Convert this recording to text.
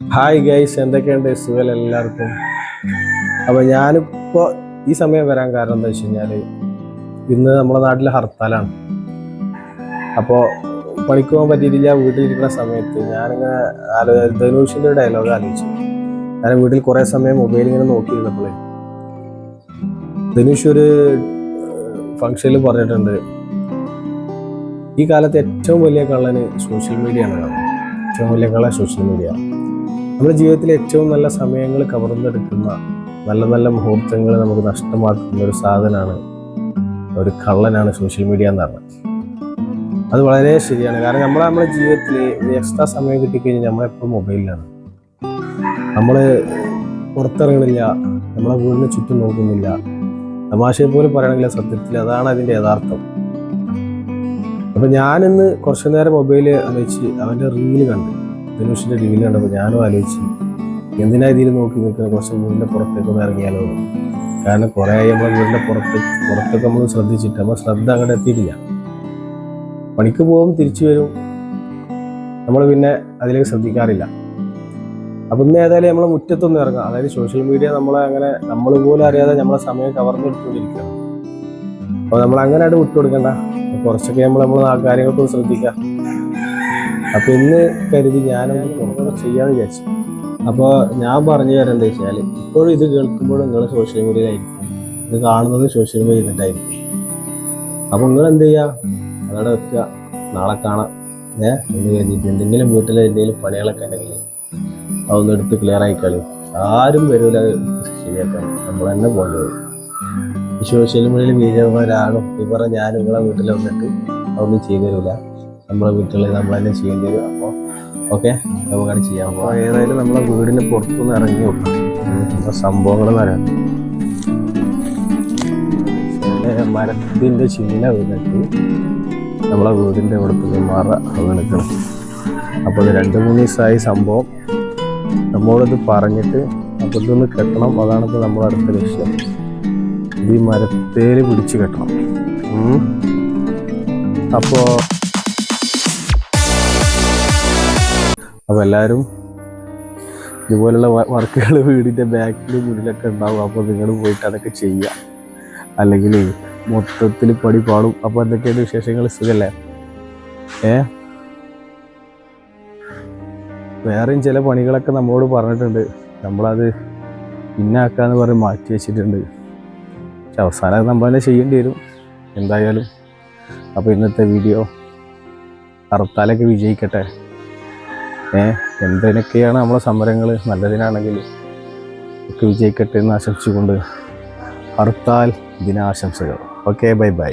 Hi guys, എന്തൊക്കെയുണ്ട്? സുഖം എല്ലാവർക്കും. അപ്പോൾ ഞാനിപ്പോൾ ഈ സമയം വരാൻ കാരണം എന്താ വെച്ച് കഴിഞ്ഞാൽ ഇന്ന് നമ്മുടെ നാട്ടിൽ ഹർത്താലാണ്. അപ്പോൾ പണിക്ക് പോകാൻ പറ്റിയിട്ടില്ല. വീട്ടിലിരിക്കുന്ന സമയത്ത് ഞാനിങ്ങനെ ധനുഷിൻ്റെ ഒരു ഡയലോഗ് ആലോചിച്ചു. ഞാൻ വീട്ടിൽ കുറേ സമയം മൊബൈൽ ഇങ്ങനെ നോക്കിയിരുന്നപ്പോൾ ധനുഷ് ഒരു ഫംഗ്ഷനിൽ പറഞ്ഞിട്ടുണ്ട്, ഈ കാലത്ത് ഏറ്റവും വലിയ കള്ളന് സോഷ്യൽ മീഡിയ ആണ്. ഏറ്റവും വലിയ കള്ളൻ സോഷ്യൽ മീഡിയ. നമ്മുടെ ജീവിതത്തിലെ ഏറ്റവും നല്ല സമയങ്ങൾ കവർന്നെടുക്കുന്ന, നല്ല നല്ല മുഹൂർത്തങ്ങൾ നമുക്ക് നഷ്ടമാക്കുന്ന ഒരു സാധനമാണ്, ഒരു കള്ളനാണ് സോഷ്യൽ മീഡിയ എന്ന് പറഞ്ഞത്. അത് വളരെ ശരിയാണ്. കാരണം നമ്മുടെ ജീവിതത്തിൽ എക്സ്ട്രാ സമയം കിട്ടിക്കഴിഞ്ഞാൽ നമ്മളെപ്പോഴും മൊബൈലിലാണ്. നമ്മൾ പുറത്തിറങ്ങണില്ല, നമ്മളെ വീടിന് ചുറ്റും നോക്കുന്നില്ല. തമാശയെ പോലും പറയണമെങ്കിൽ സത്യത്തിൽ അതാണ് അതിൻ്റെ യഥാർത്ഥം. അപ്പം ഞാനിന്ന് കുറച്ചു നേരം മൊബൈൽ ആലോചിച്ച് അവൻ്റെ റീല് കണ്ട്, ധനുഷിൻ്റെ റീല് കണ്ടപ്പോൾ ഞാനും ആലോചിച്ച് എന്തിനാ ഇതിൽ നോക്കി നിൽക്കുന്നത്, കുറച്ച് വീടിൻ്റെ പുറത്തേക്കൊന്ന് ഇറങ്ങിയാലോ. കാരണം കുറേ നമ്മളെ വീടിൻ്റെ പുറത്തൊക്കെ നമ്മൾ ശ്രദ്ധിച്ചിട്ട് നമ്മൾ ശ്രദ്ധ അങ്ങോട്ട് എത്തിയിട്ടില്ല. പണിക്ക് പോകും, തിരിച്ചു വരും, നമ്മൾ പിന്നെ അതിലേക്ക് ശ്രദ്ധിക്കാറില്ല. അപ്പം ഇന്ന് ഏതായാലും നമ്മളെ മുറ്റത്തൊന്നും ഇറങ്ങാം. അതായത് സോഷ്യൽ മീഡിയ നമ്മളെ അങ്ങനെ നമ്മൾ പോലും അറിയാതെ നമ്മളെ സമയം കവർന്നെടുത്തുകൊണ്ടിരിക്കുകയാണ്. അപ്പോൾ നമ്മൾ അങ്ങനെ ആയിട്ട് വിട്ടുകൊടുക്കണ്ട, കുറച്ചൊക്കെ നമ്മളെ കാര്യങ്ങൾക്കൊന്ന് ശ്രദ്ധിക്കാം. അപ്പോൾ ഇന്ന് കരുതി ഞാനൊന്ന് പുറത്തൊക്കെ ചെയ്യാമെന്ന് വിചാരിച്ചു. അപ്പോൾ ഞാൻ പറഞ്ഞു തരാം എന്താ വെച്ചാൽ, ഇപ്പോഴും ഇത് കേൾക്കുമ്പോഴും നിങ്ങൾ സോഷ്യൽ മീഡിയയിലായിരിക്കും, ഇത് കാണുന്നത് സോഷ്യൽ മീഡിയ ഇരുന്നിട്ടായിരിക്കും. അപ്പോൾ നിങ്ങൾ എന്ത് ചെയ്യുക, അതവിടെ വെക്കുക, നാളെ കാണാം. എന്ന് കരുതിയിട്ട് എന്തെങ്കിലും വീട്ടിലെ എന്തെങ്കിലും പണികളൊക്കെ ഉണ്ടെങ്കിൽ അതൊന്നും എടുത്ത് ക്ലിയർ ആയിക്കളി. ആരും വരില്ല ശരിയാക്കാൻ, നമ്മൾ തന്നെ പോകേണ്ടി വരും. ഈ സോഷ്യൽ മീഡിയയിൽ വീരന്മാരാകും ഇവരെ ഞാൻ നിങ്ങളെ വീട്ടിൽ വന്നിട്ട് അതൊന്നും ചെയ്തു തരില്ല. നമ്മളെ വീട്ടിൽ നമ്മൾ തന്നെ ചെയ്യേണ്ടി വരും. അപ്പോൾ ഓക്കെ, നമുക്കത് ചെയ്യാം. അപ്പോൾ ഏതായാലും നമ്മളെ വീടിന് പുറത്തുനിന്ന് ഇറങ്ങി നോക്കാം സംഭവങ്ങൾ വരാൻ. മരത്തിൻ്റെ ചില്ല വീണിട്ട് നമ്മളെ വീടിൻ്റെ ഇവിടുത്തെ മറ വീണിക്കണം. അപ്പോൾ ഇത് 2-3 ദിവസമായി സംഭവം. നമ്മളത് പറഞ്ഞിട്ട് അപ്പോൾ ഇതൊന്ന് കെട്ടണം. അതാണിപ്പോൾ നമ്മുടെ അടുത്ത ലക്ഷ്യം. ഇത് ഈ മരത്തേൽ പിടിച്ച് കെട്ടണം. അപ്പോൾ എല്ലാവരും ഇതുപോലുള്ള വർക്കുകൾ വീടിൻ്റെ ബാക്കിലും മുന്നിലൊക്കെ ഉണ്ടാവും. അപ്പോൾ നിങ്ങൾ പോയിട്ട് അതൊക്കെ ചെയ്യുക, അല്ലെങ്കിൽ മൊത്തത്തിൽ പണി പാടും. അപ്പോൾ എന്തൊക്കെയാണ് വിശേഷങ്ങൾ? സുഖല്ലേ? വേറെയും ചില പണികളൊക്കെ നമ്മളോട് പറഞ്ഞിട്ടുണ്ട്, നമ്മളത് പിന്നാക്കാന്ന് പറഞ്ഞ് മാറ്റി വെച്ചിട്ടുണ്ട്. പക്ഷെ അവസാനം നമ്മൾ തന്നെ ചെയ്യേണ്ടി വരും എന്തായാലും. അപ്പോൾ ഇന്നത്തെ വീഡിയോ ഹർത്താലൊക്കെ വിജയിക്കട്ടെ. എന്തിനൊക്കെയാണ് നമ്മളെ സമരങ്ങൾ, നല്ലതിനാണെങ്കിൽ ഒക്കെ വിജയിക്കട്ടെ എന്ന് ആശംസിച്ചുകൊണ്ട് ഹർത്താൽ ദിനാശംസകൾ. Okay, bye by.